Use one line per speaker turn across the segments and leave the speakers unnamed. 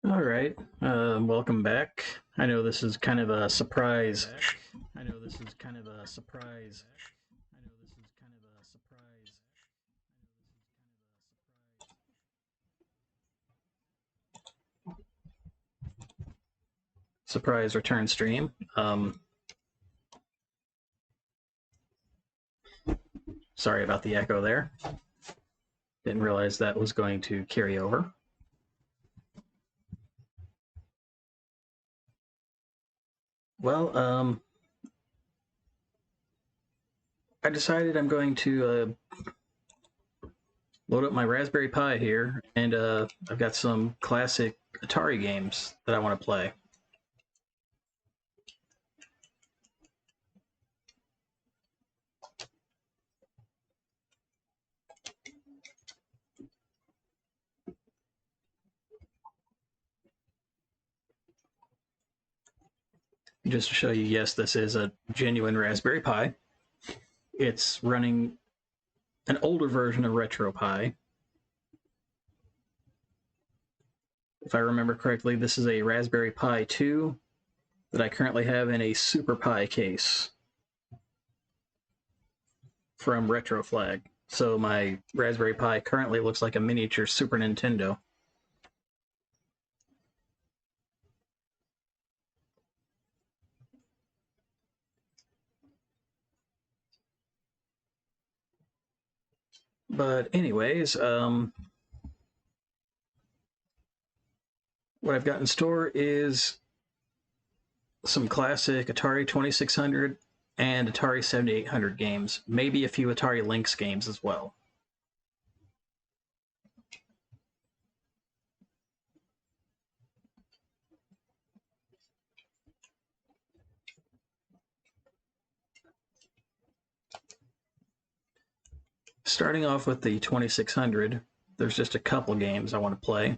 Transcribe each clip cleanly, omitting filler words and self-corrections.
All right, welcome back. I know this is kind of a surprise. I know this is kind of a surprise. I know this is kind of a surprise. Surprise return stream. Sorry about the echo there. Didn't realize that was going to carry over. Well, I decided I'm going to load up my Raspberry Pi here, and I've got some classic Atari games that I want to play. Just to show you, yes, this is a genuine Raspberry Pi. It's running an older version of RetroPie. If I remember correctly, this is a Raspberry Pi 2 that I currently have in a Super Pi case from RetroFlag. So my Raspberry Pi currently looks like a miniature Super Nintendo. But anyways, what I've got in store is some classic Atari 2600 and Atari 7800 games, maybe a few Atari Lynx games as well. Starting off with the 2600, there's just a couple games I want to play.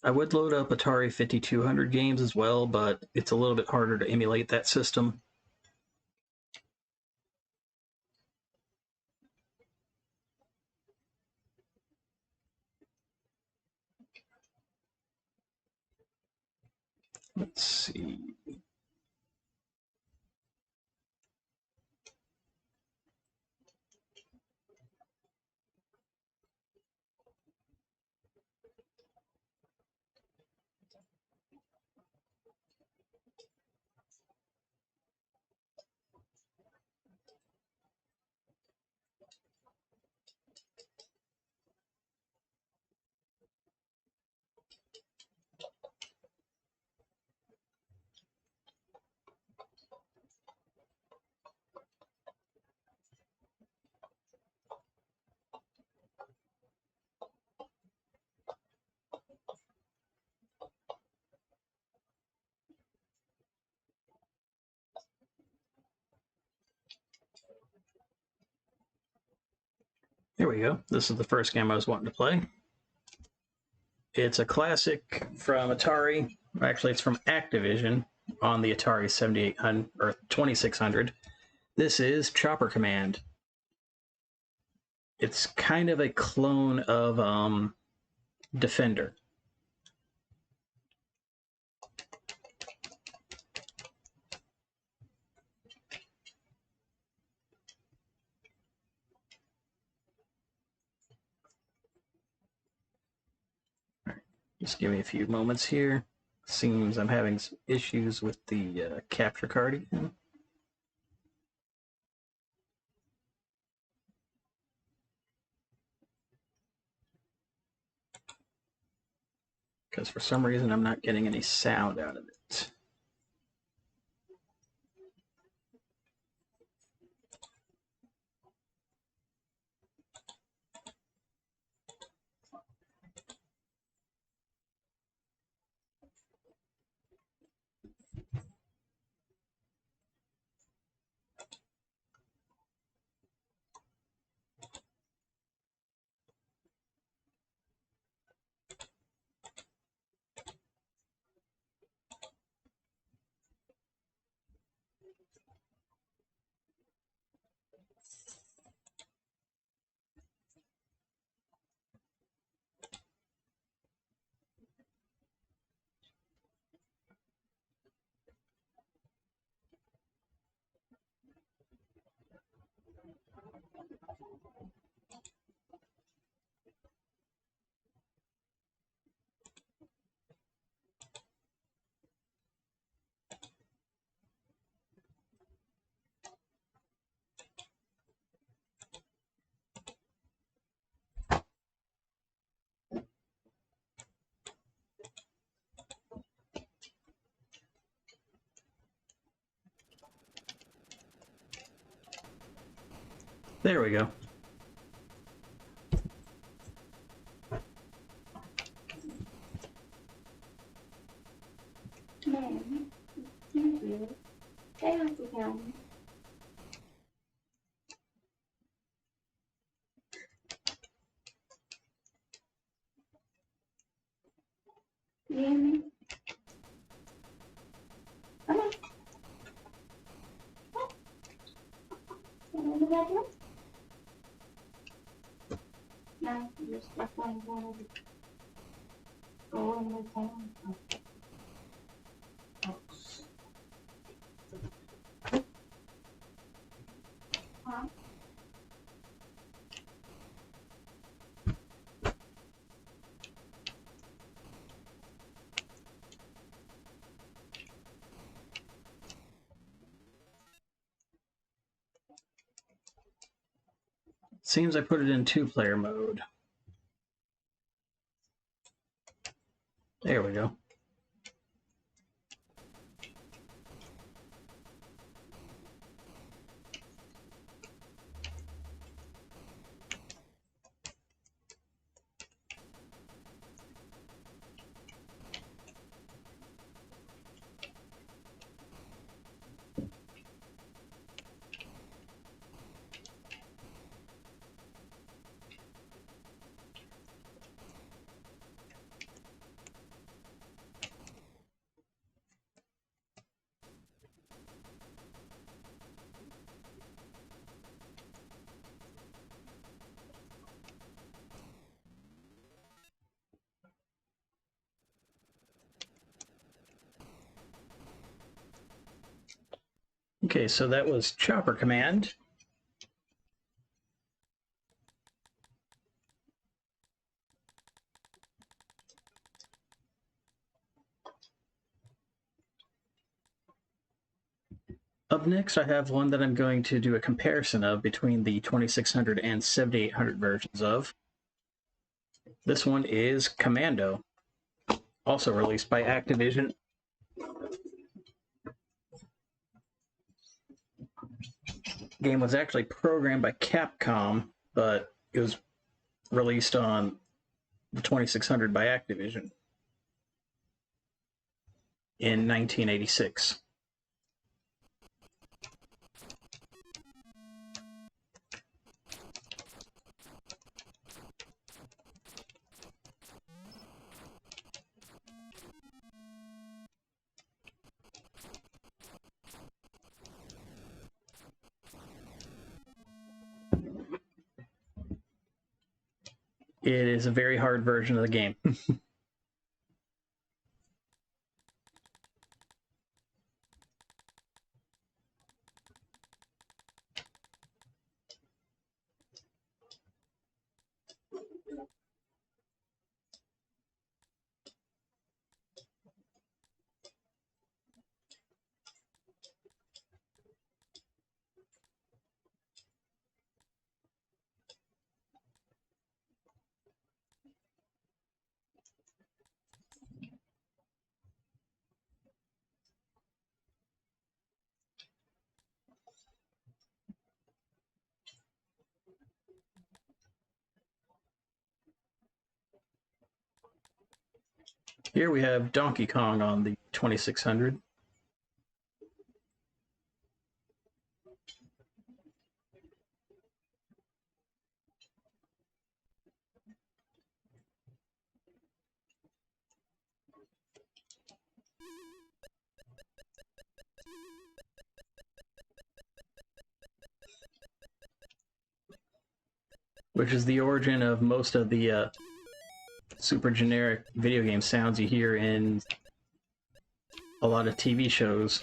I would load up Atari 5200 games as well, but it's a little bit harder to emulate that system. Let's see. Here we go. This is the first game I was wanting to play. It's a classic from Atari. Actually, it's from Activision on the Atari 7800 or 2600. This is Chopper Command. It's kind of a clone of Defender. Just give me a few moments here. Seems I'm having some issues with the capture card again. Because for some reason I'm not getting any sound out of it. There we go. Seems I put it in 2-player mode. There we go. Okay, so that was Chopper Command. Up next, I have one that I'm going to do a comparison of between the 2600 and 7800 versions of. This one is Commando, also released by Activision. The game was actually programmed by Capcom, but it was released on the 2600 by Activision in 1986. It is a very hard version of the game. Here we have Donkey Kong on the 2600. which is the origin of most of the super generic video game sounds you hear in a lot of TV shows.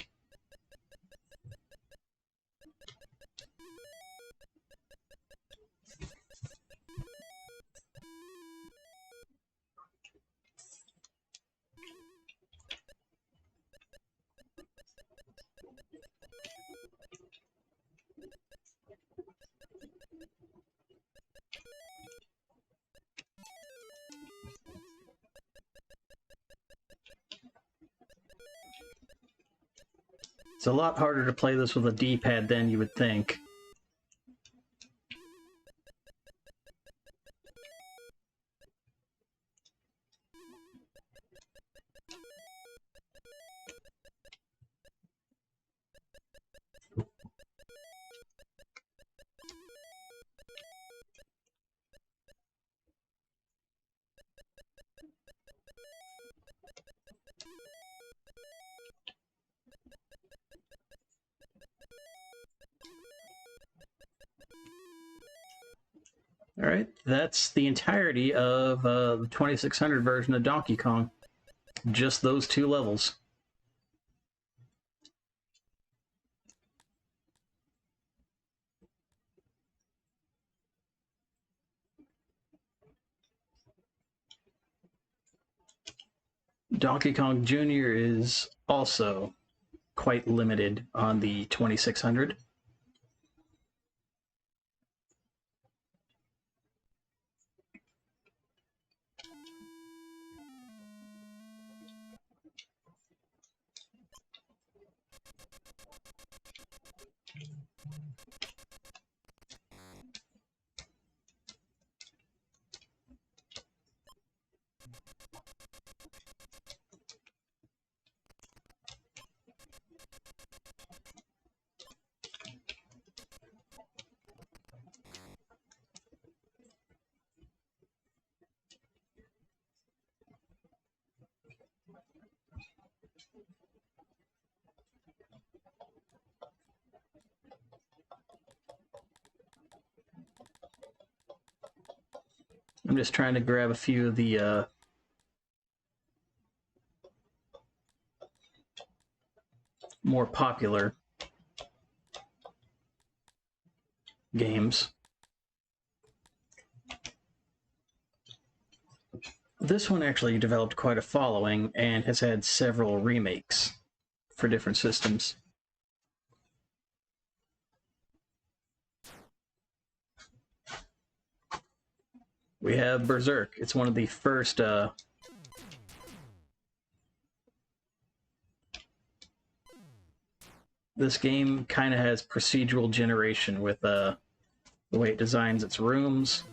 It's a lot harder to play this with a D-pad than you would think. Alright, that's the entirety of the 2600 version of Donkey Kong. Just those two levels. Donkey Kong Jr. is also quite limited on the 2600. I'm just trying to grab a few of the more popular games. This one actually developed quite a following and has had several remakes for different systems. We have Berserk. It's one of the first this game kind of has procedural generation with the way it designs its rooms.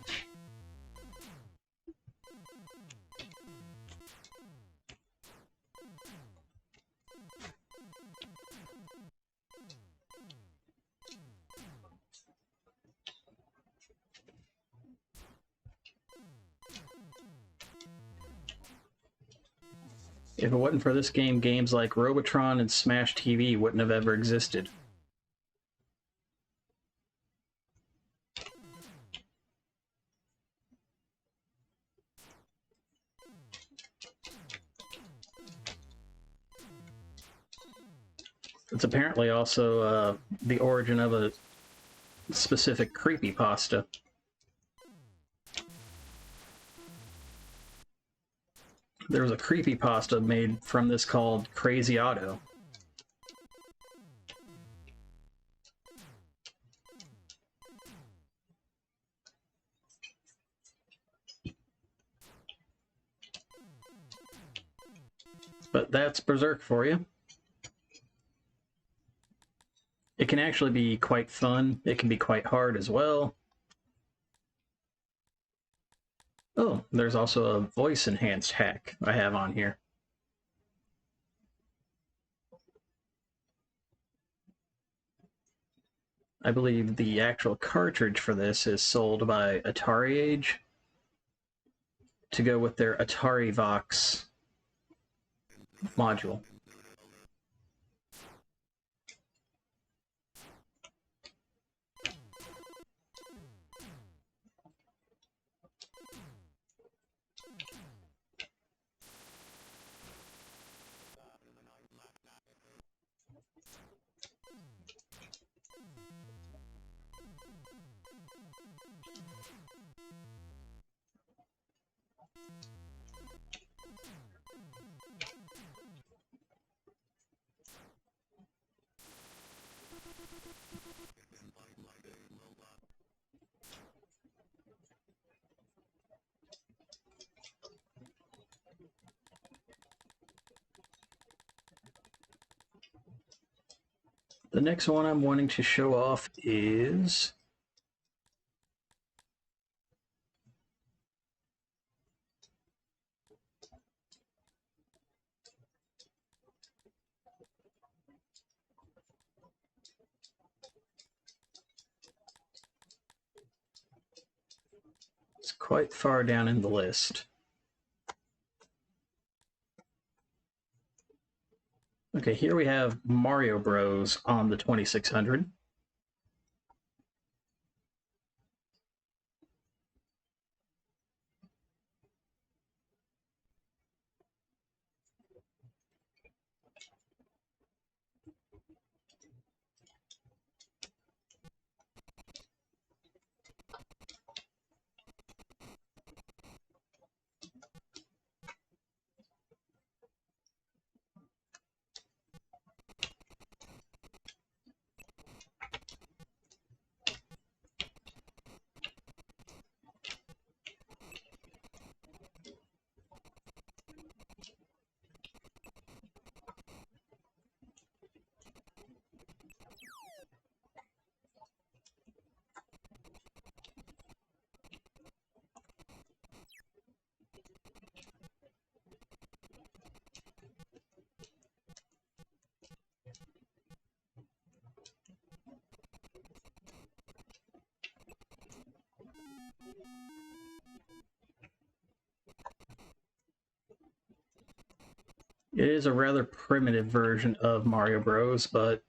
If it wasn't for this game, games like Robotron and Smash TV wouldn't have ever existed. It's apparently also the origin of a specific creepypasta. There was a creepypasta made from this called Crazy Otto. But that's Berserk for you. It can actually be quite fun. It can be quite hard as well. Oh, there's also a voice-enhanced hack I have on here. I believe the actual cartridge for this is sold by Atari Age to go with their Atari Vox module. The next one I'm wanting to show off is it's quite far down in the list. Okay, here we have Mario Bros. On the 2600. It is a rather primitive version of Mario Bros., but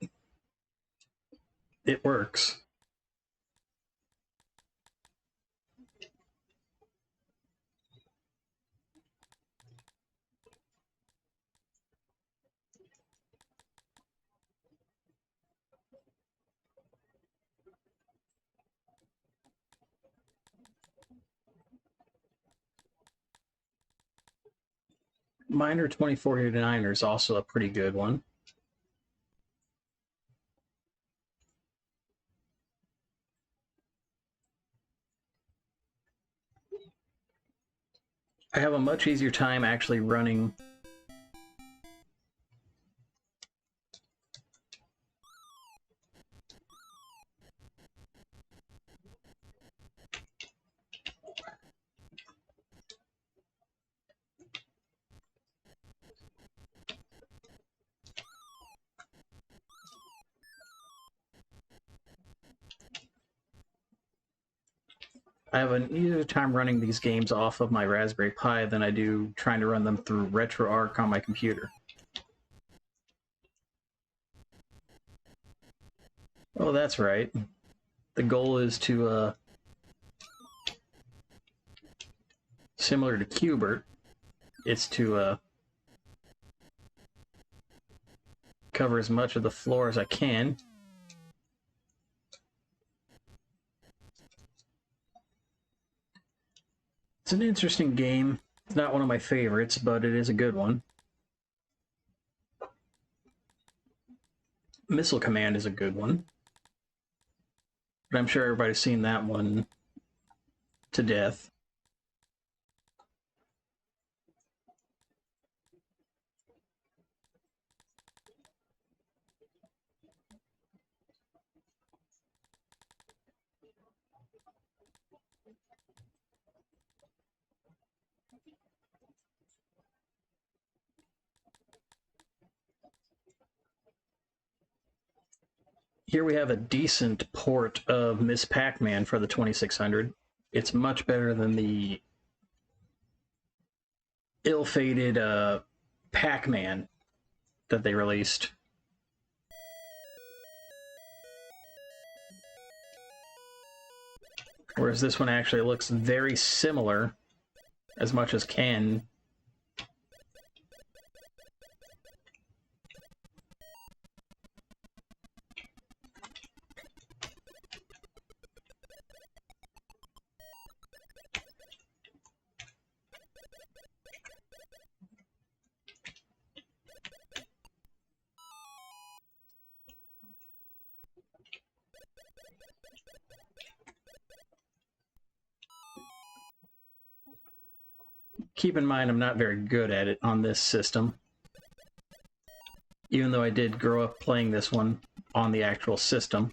it works. Miner 2489 is also a pretty good one. I have a much easier time actually running I have an easier time running these games off of my Raspberry Pi than I do trying to run them through RetroArch on my computer. Oh, that's right. The goal is to, similar to Qbert, it's to cover as much of the floor as I can. It's an interesting game. It's not one of my favorites, but it is a good one. Missile Command is a good one. But I'm sure everybody's seen that one to death. Here we have a decent port of Miss Pac-Man for the 2600. It's much better than the ill-fated Pac-Man that they released. Whereas this one actually looks very similar, as much as can. keep in mind I'm not very good at it on this system, even though I did grow up playing this one on the actual system.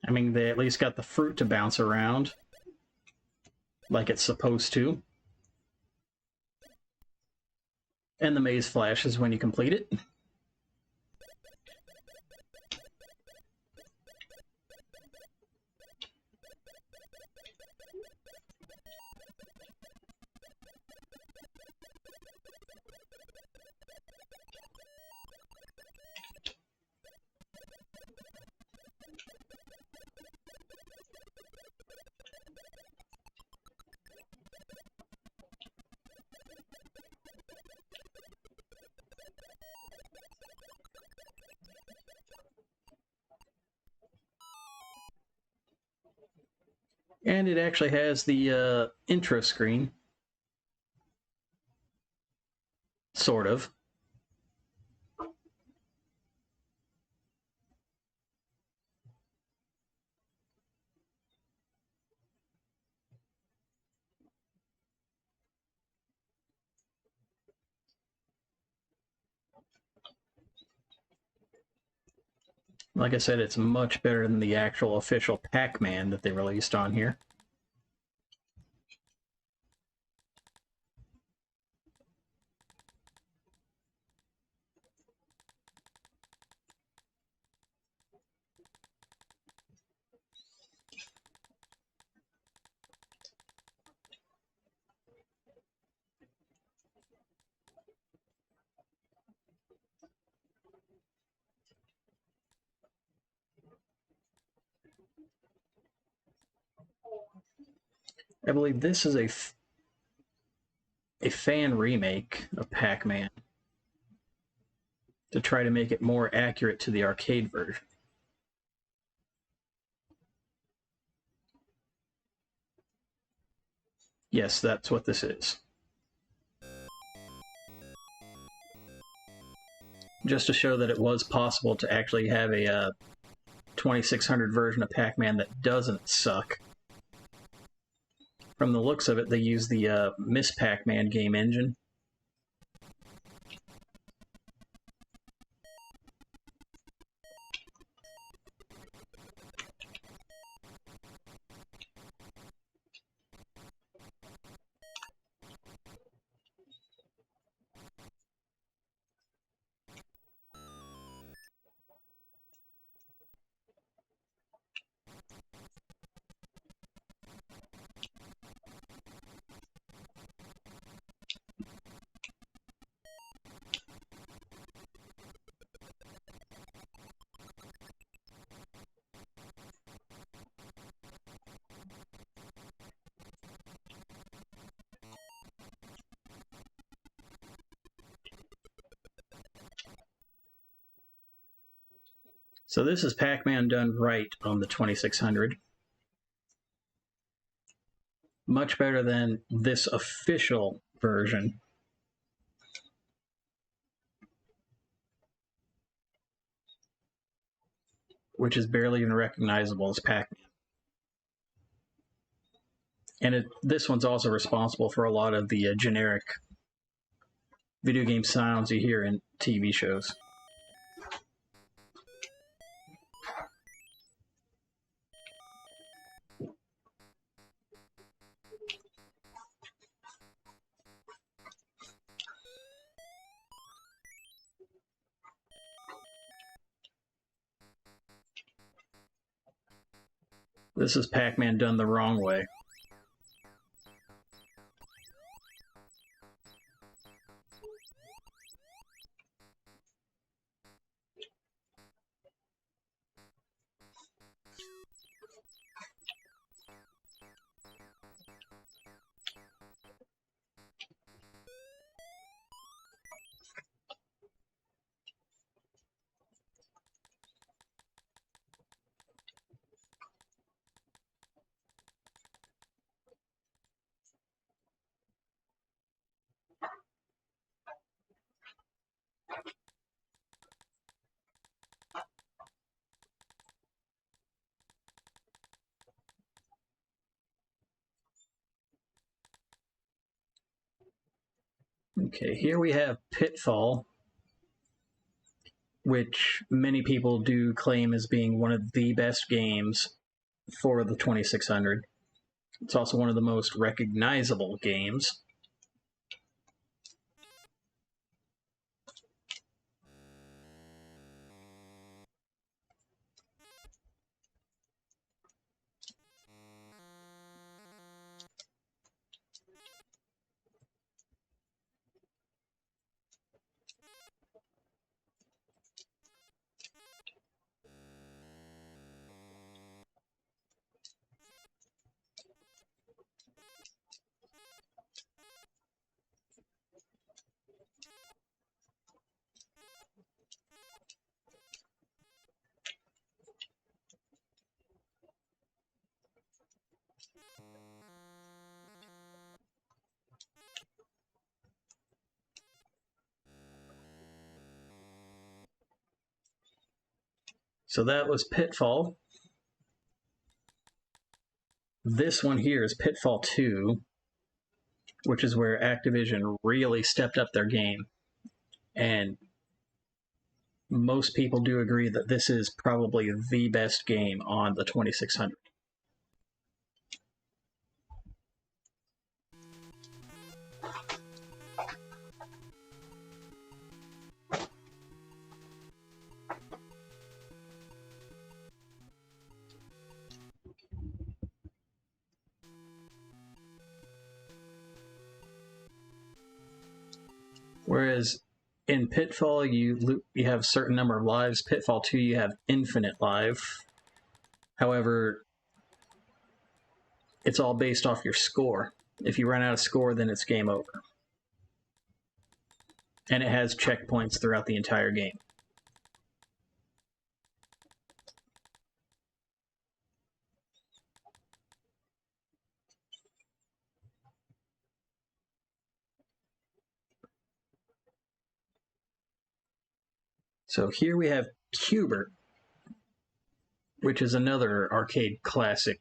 I mean, they at least got the fruit to bounce around like it's supposed to. And the maze flashes when you complete it. And it actually has the intro screen. Sort of. Like I said, it's much better than the actual official Pac-Man that they released on here. I believe this is a fan remake of Pac-Man to try to make it more accurate to the arcade version. Yes, that's what this is. Just to show that it was possible to actually have a 2600 version of Pac-Man that doesn't suck. From the looks of it, they use the Miss Pac-Man game engine. So this is Pac-Man done right on the 2600. Much better than this official version. Which is barely even recognizable as Pac-Man. And this one's also responsible for a lot of the generic video game sounds you hear in TV shows. This is Pac-Man done the wrong way. Okay, here we have Pitfall, which many people do claim as being one of the best games for the 2600. It's also one of the most recognizable games. So that was Pitfall. This one here is Pitfall 2, which is where Activision really stepped up their game. And most people do agree that this is probably the best game on the 2600. Whereas in Pitfall, you have a certain number of lives. Pitfall 2, you have infinite life. However, it's all based off your score. If you run out of score, then it's game over. And it has checkpoints throughout the entire game. So here we have Q*bert, which is another arcade classic.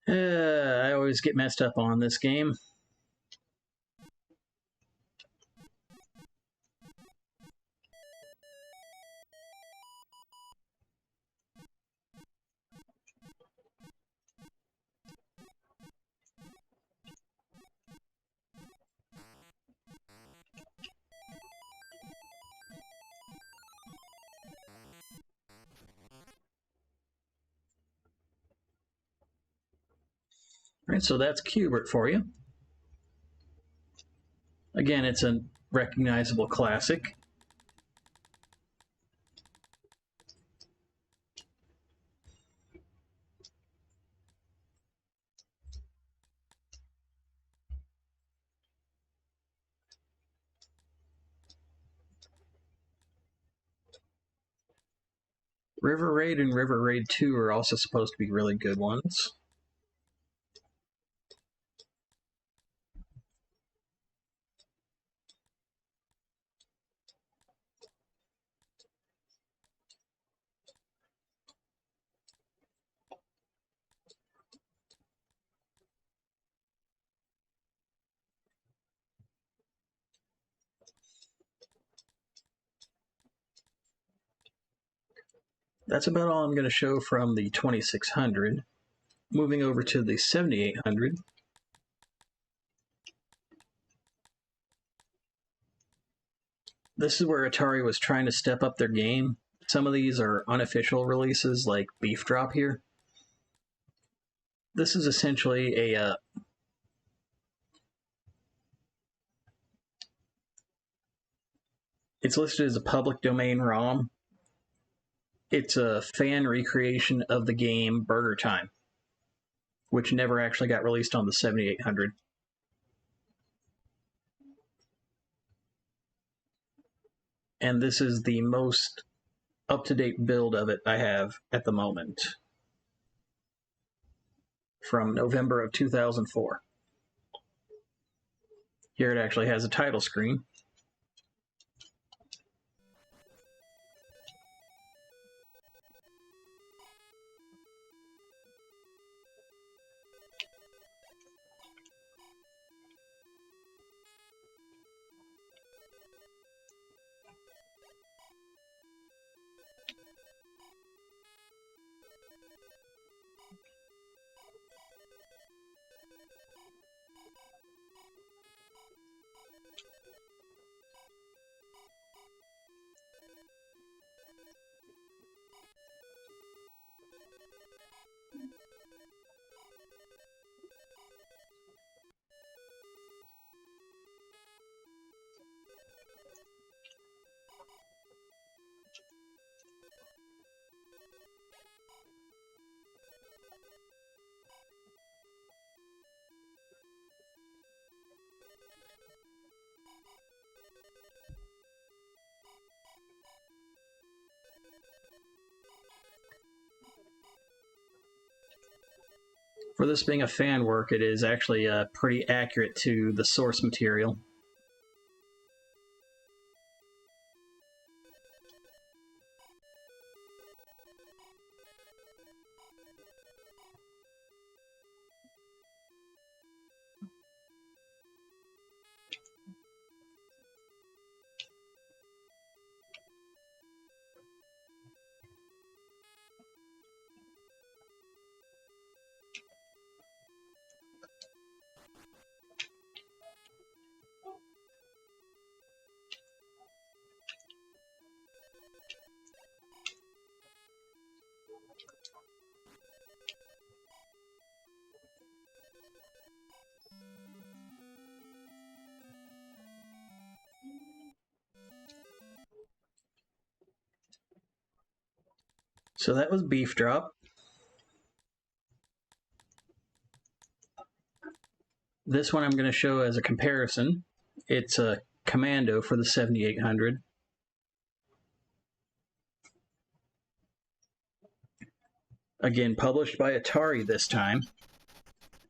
I always get messed up on this game. All right, so that's Q*bert for you. Again, it's a recognizable classic. River Raid and River Raid 2 are also supposed to be really good ones. That's about all I'm going to show from the 2600. Moving over to the 7800. This is where Atari was trying to step up their game. Some of these are unofficial releases, like Beef Drop here. This is essentially a it's listed as a public domain ROM. It's a fan recreation of the game Burger Time, which never actually got released on the 7800. And this is the most up-to-date build of it I have at the moment, from November of 2004. Here it actually has a title screen. For this being a fan work, it is actually pretty accurate to the source material. So that was Beef Drop. This one I'm going to show as a comparison. It's a Commando for the 7800. Again, published by Atari this time.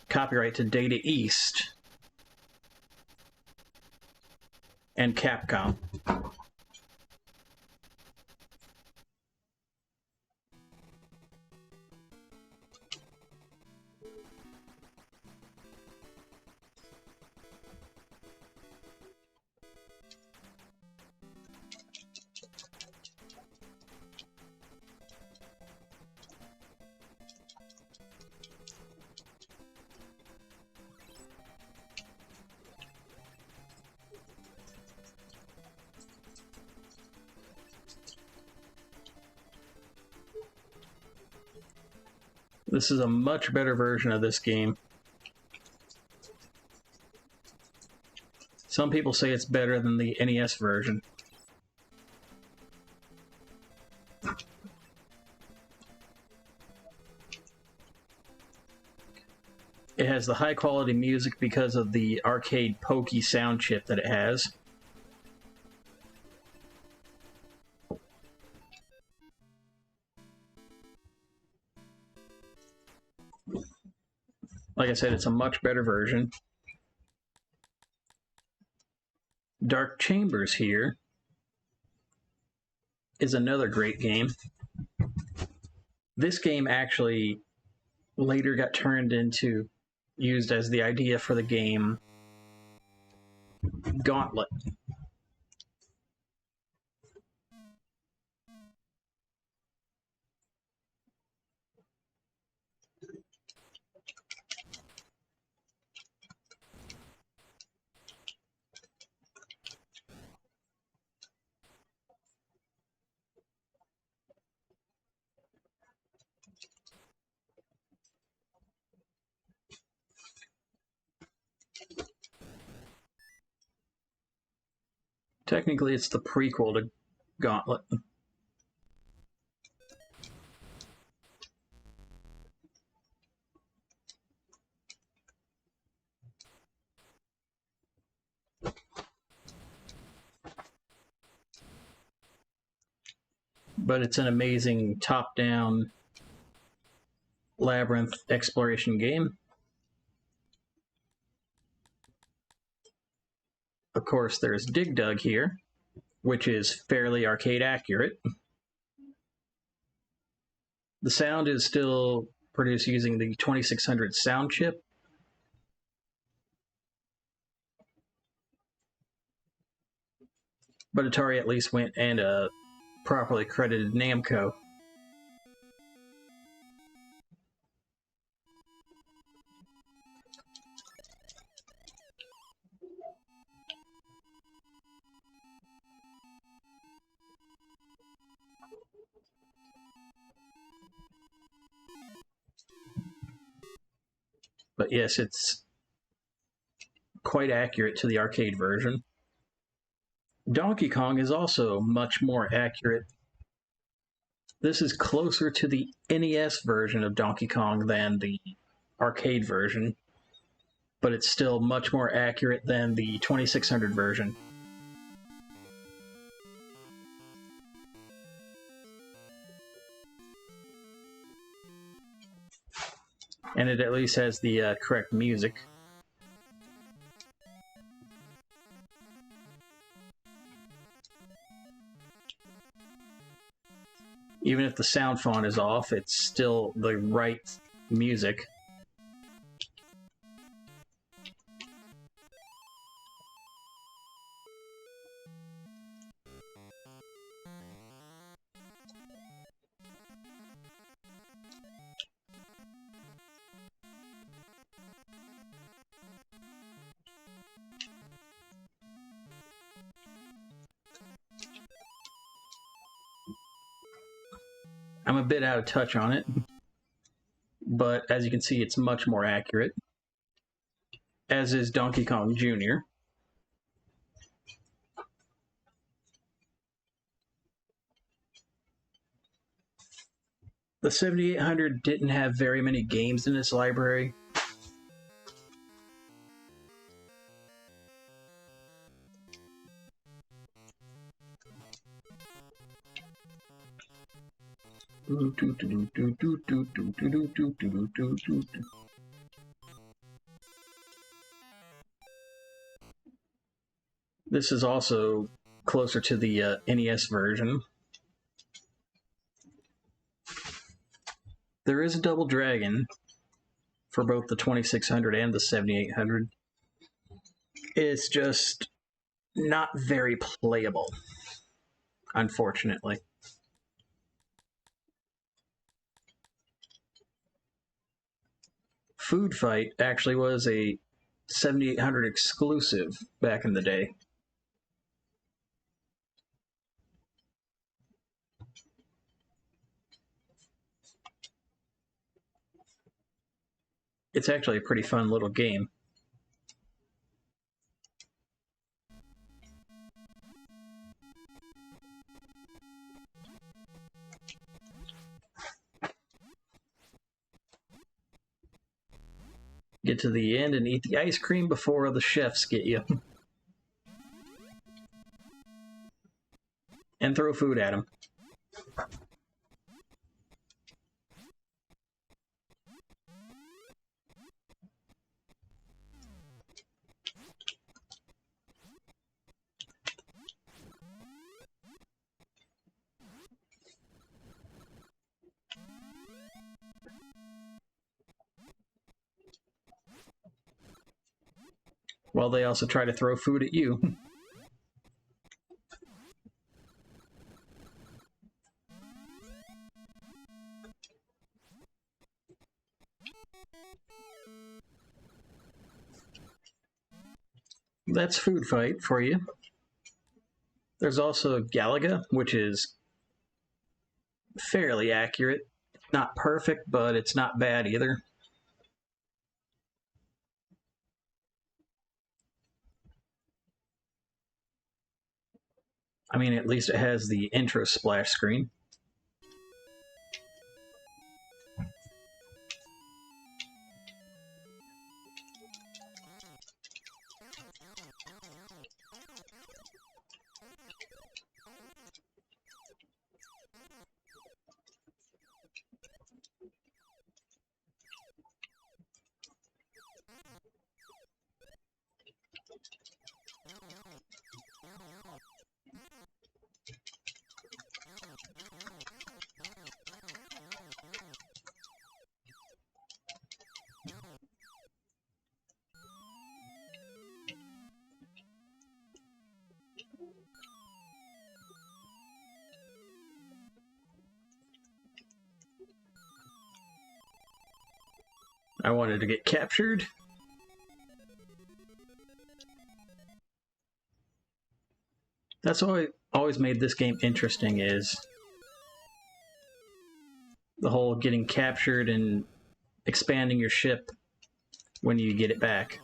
Copyright to Data East and Capcom. This is a much better version of this game. Some people say it's better than the NES version. It has the high quality music because of the arcade pokey sound chip that it has. Like I said, it's a much better version. Dark Chambers here is another great game. This game actually later got turned into, used as the idea for the game Gauntlet. Technically, it's the prequel to Gauntlet. but it's an amazing top-down labyrinth exploration game. Of course, there's Dig Dug here, which is fairly arcade accurate. The sound is still produced using the 2600 sound chip. But Atari at least went and properly credited Namco. But yes, it's quite accurate to the arcade version. Donkey Kong is also much more accurate. This is closer to the NES version of Donkey Kong than the arcade version, but it's still much more accurate than the 2600 version. And it at least has the correct music. Even if the sound font is off, it's still the right music. I'm a bit out of touch on it, but as you can see, it's much more accurate, as is Donkey Kong Jr. The 7800 didn't have very many games in its library. This is also closer to the NES version. There is a Double Dragon for both the 2600 and the 7800. It's just not very playable, unfortunately. Food Fight actually was a 7800 exclusive back in the day. It's actually a pretty fun little game. Get to the end and eat the ice cream before the chefs get you. And throw food at them. While they also try to throw food at you. That's Food Fight for you. There's also Galaga, which is fairly accurate. Not perfect, but it's not bad either. I mean, at least it has the intro splash screen. I wanted to get captured. That's what always made this game interesting, is the whole getting captured and expanding your ship when you get it back.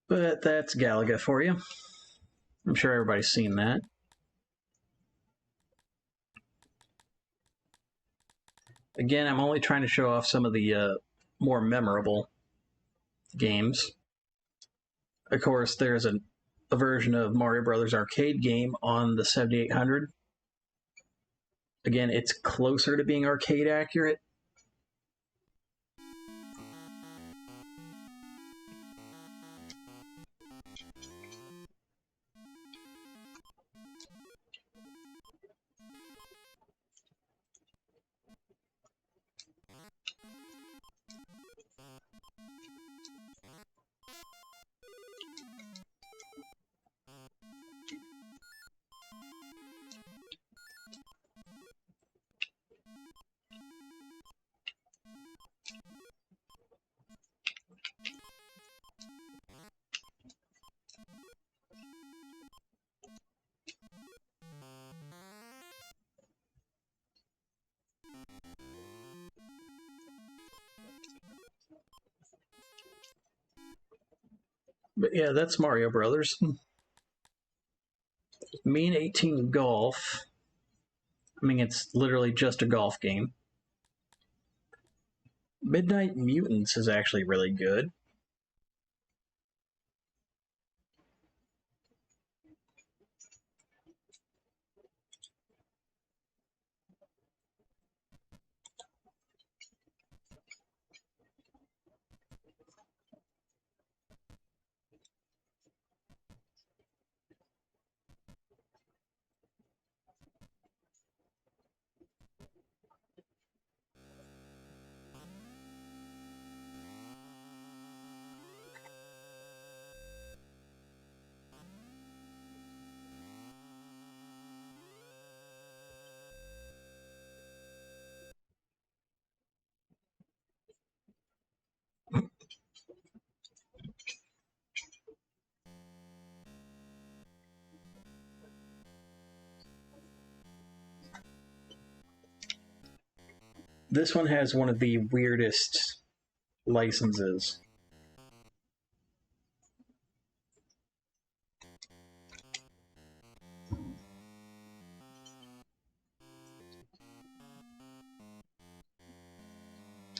But that's Galaga for you. I'm sure everybody's seen that. Again, I'm only trying to show off some of the more memorable games. Of course, there's a version of Mario Brothers arcade game on the 7800. Again, it's closer to being arcade accurate. But yeah, that's Mario Brothers. Mean 18 Golf. I mean, it's literally just a golf game. Midnight Mutants is actually really good. This one has one of the weirdest licenses.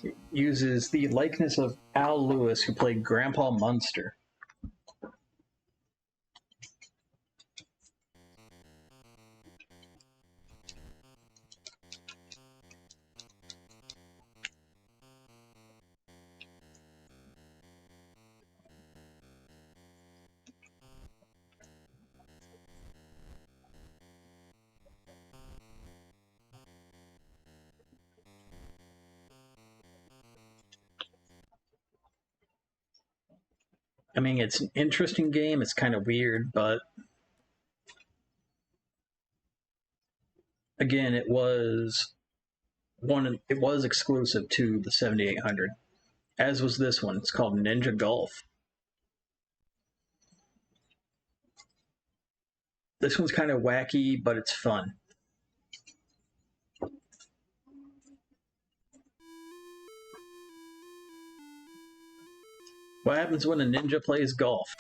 It uses the likeness of Al Lewis, who played Grandpa Munster. I mean, it's an interesting game. It's kind of weird, but again, it was exclusive to the 7800, as was this one. It's called Ninja Golf. This one's kind of wacky, but it's fun. What happens when a ninja plays golf?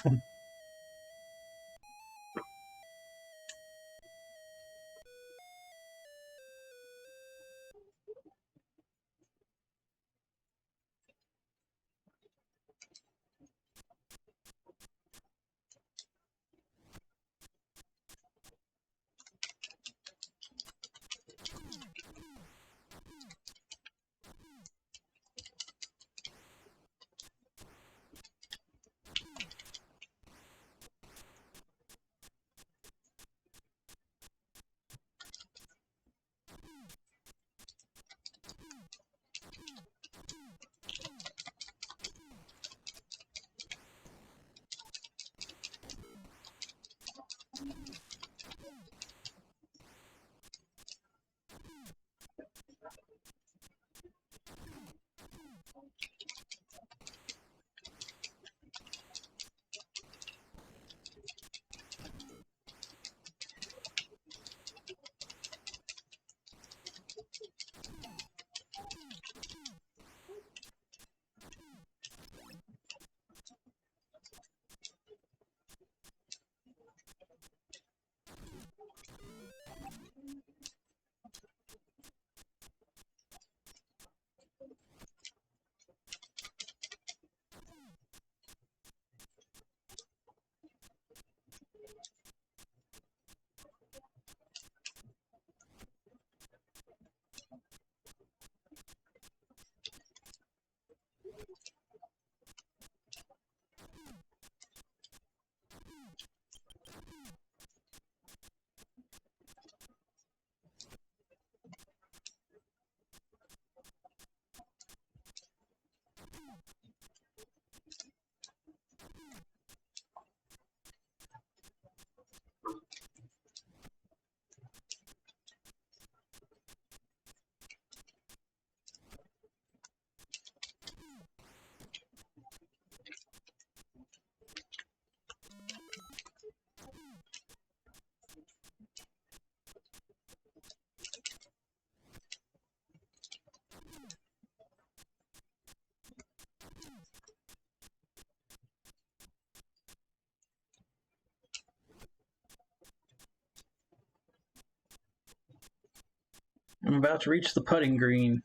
I'm about to reach the putting green,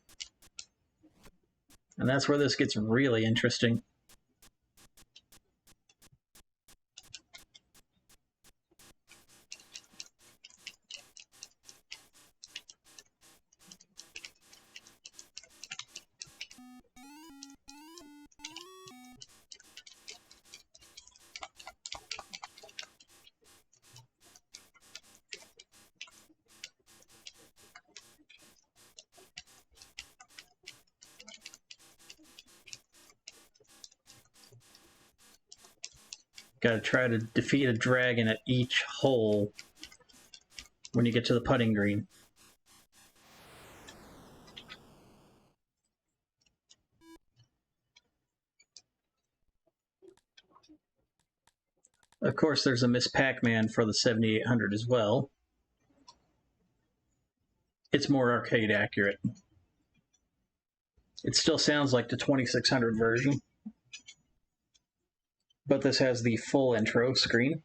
and that's where this gets really interesting. Gotta try to defeat a dragon at each hole when you get to the putting green. Of course, there's a Miss Pac-Man for the 7800 as well. It's more arcade accurate. It still sounds like the 2600 version, but this has the full intro screen.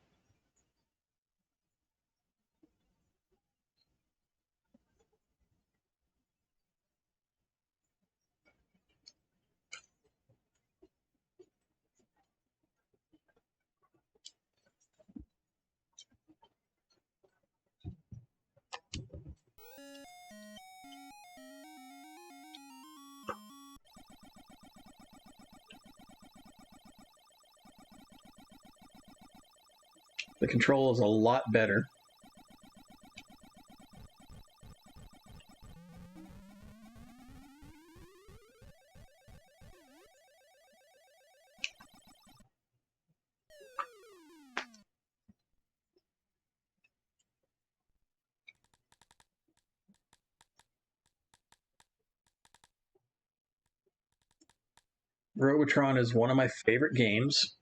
The control is a lot better. Robotron is one of my favorite games.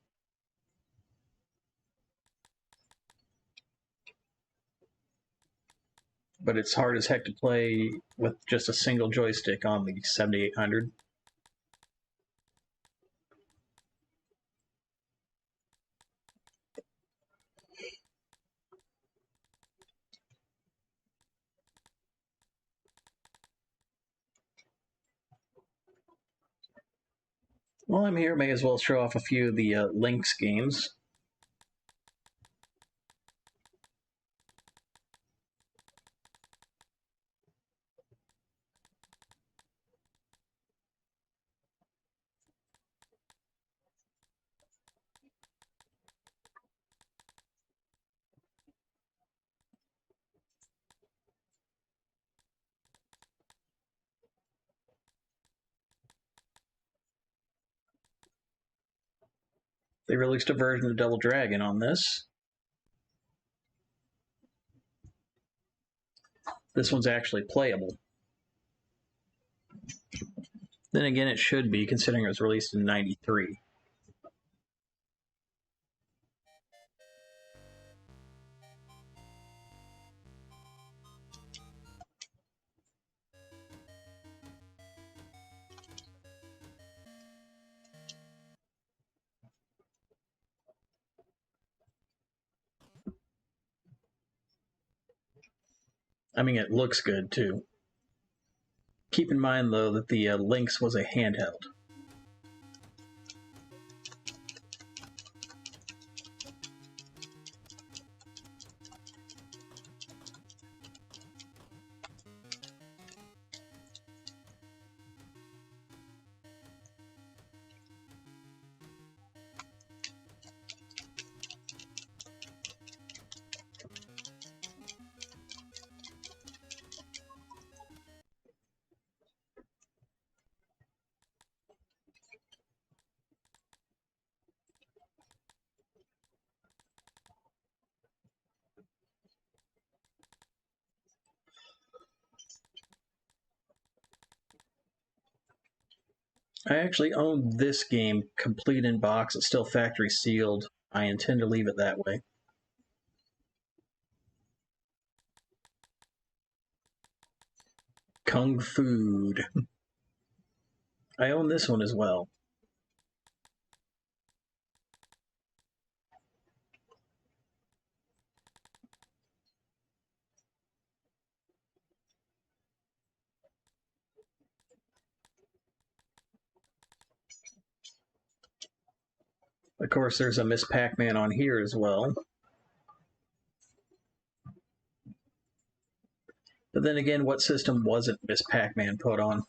But it's hard as heck to play with just a single joystick on the 7800. While I'm here, may as well show off a few of the Lynx games. They released a version of Double Dragon on this. This one's actually playable. Then again, it should be, considering it was released in '93. I mean, it looks good, too. Keep in mind, though, that the Lynx was a handheld. I actually own this game complete in box. It's still factory sealed. I intend to leave it that way. Kung Food. I own this one as well. Of course, there's a Miss Pac-Man on here as well. But then again, what system wasn't Miss Pac-Man put on?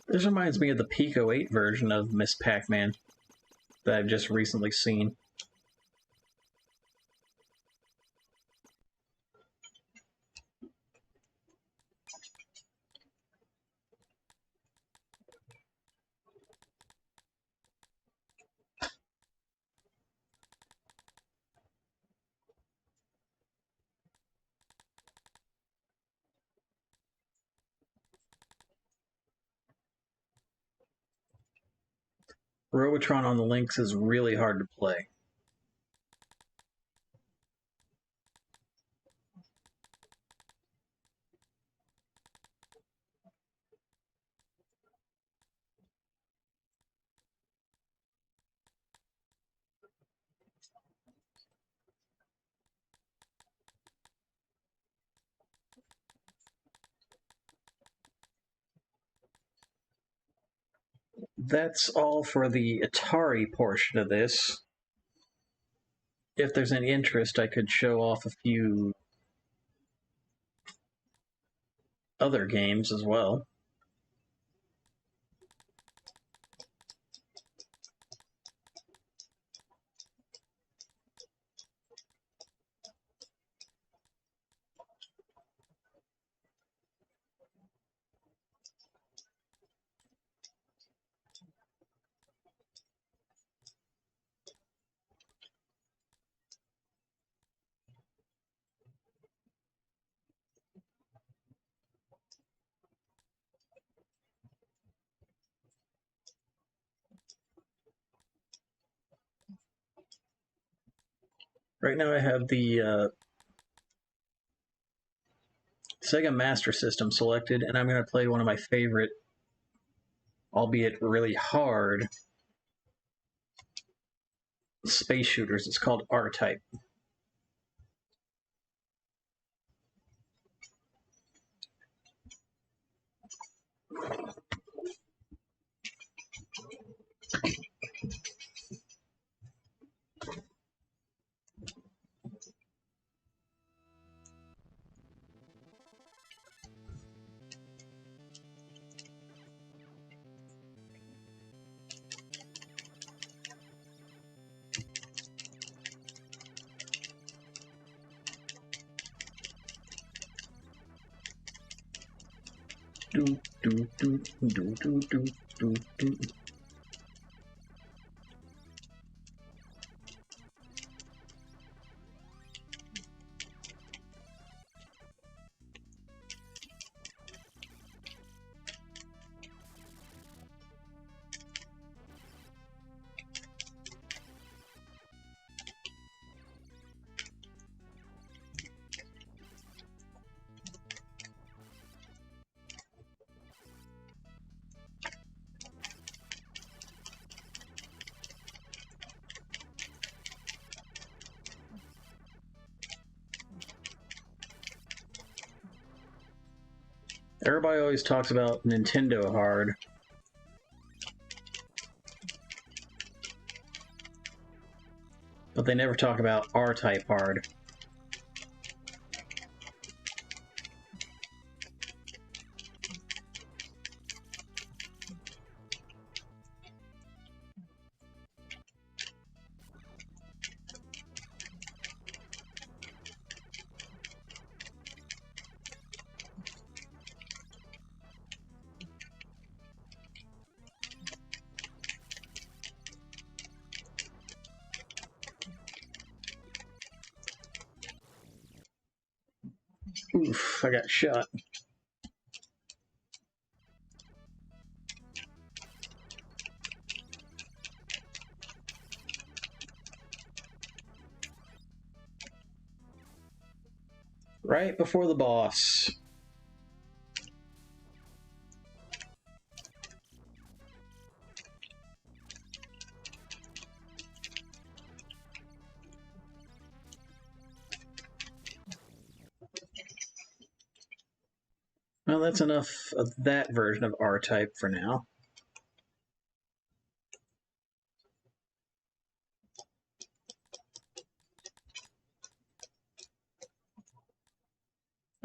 This reminds me of the Pico 8 version of Miss Pac-Man that I've just recently seen. Robotron on the Lynx is really hard to play. That's all for the Atari portion of this. If there's any interest, I could show off a few other games as well. Right now I have the Sega Master System selected, and I'm going to play one of my favorite, albeit really hard, space shooters. It's called R-Type. Do, do, do, do, do, do, do, do. Everybody always talks about Nintendo hard. But they never talk about R-Type hard. Oof, I got shot. Right before the boss. Well, that's enough of that version of R-Type for now.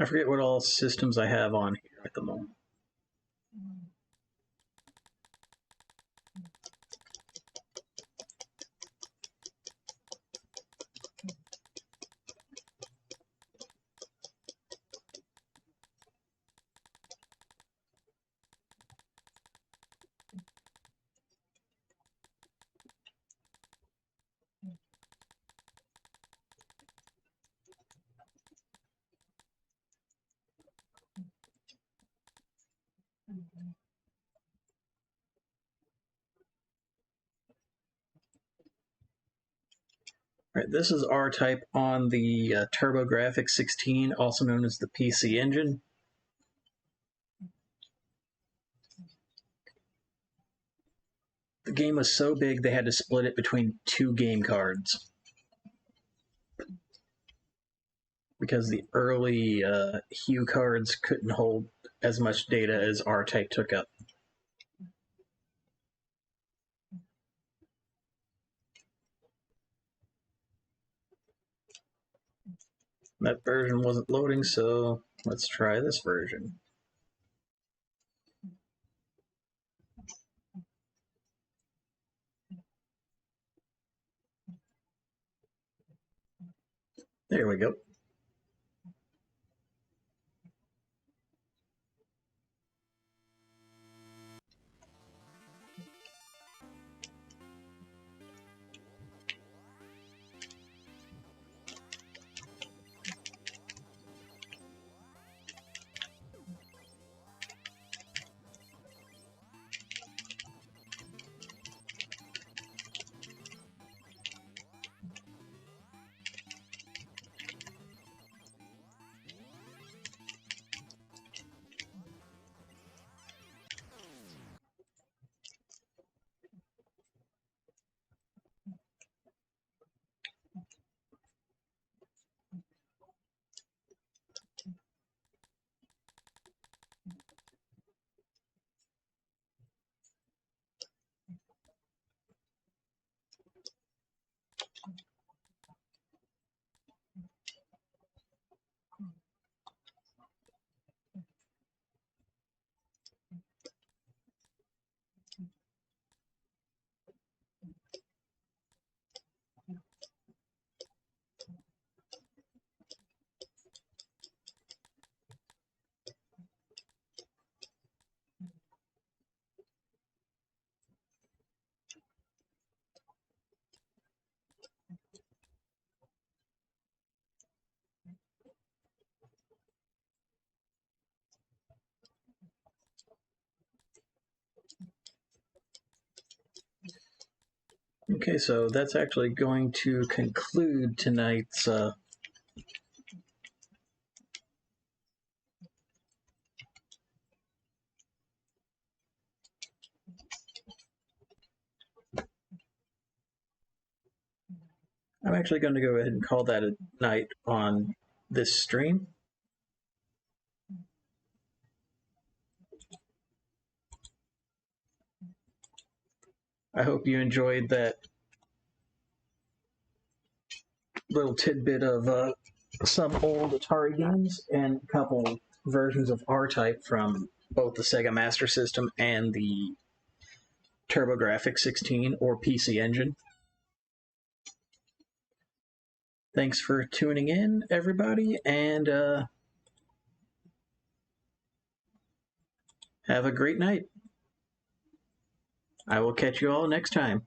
I forget what all systems I have on here at the moment. All right, this is R-Type on the TurboGrafx 16, also known as the PC Engine. The game was so big they had to split it between 2 game cards because the early Hue cards couldn't hold as much data as R-Type took up. That version wasn't loading, so let's try this version. There we go. Okay, so that's actually going to conclude tonight's I'm actually going to go ahead and call that a night on this stream. I hope you enjoyed that little tidbit of some old Atari games and a couple versions of R-Type from both the Sega Master System and the TurboGrafx 16 or PC Engine. Thanks for tuning in, everybody, and have a great night. I will catch you all next time.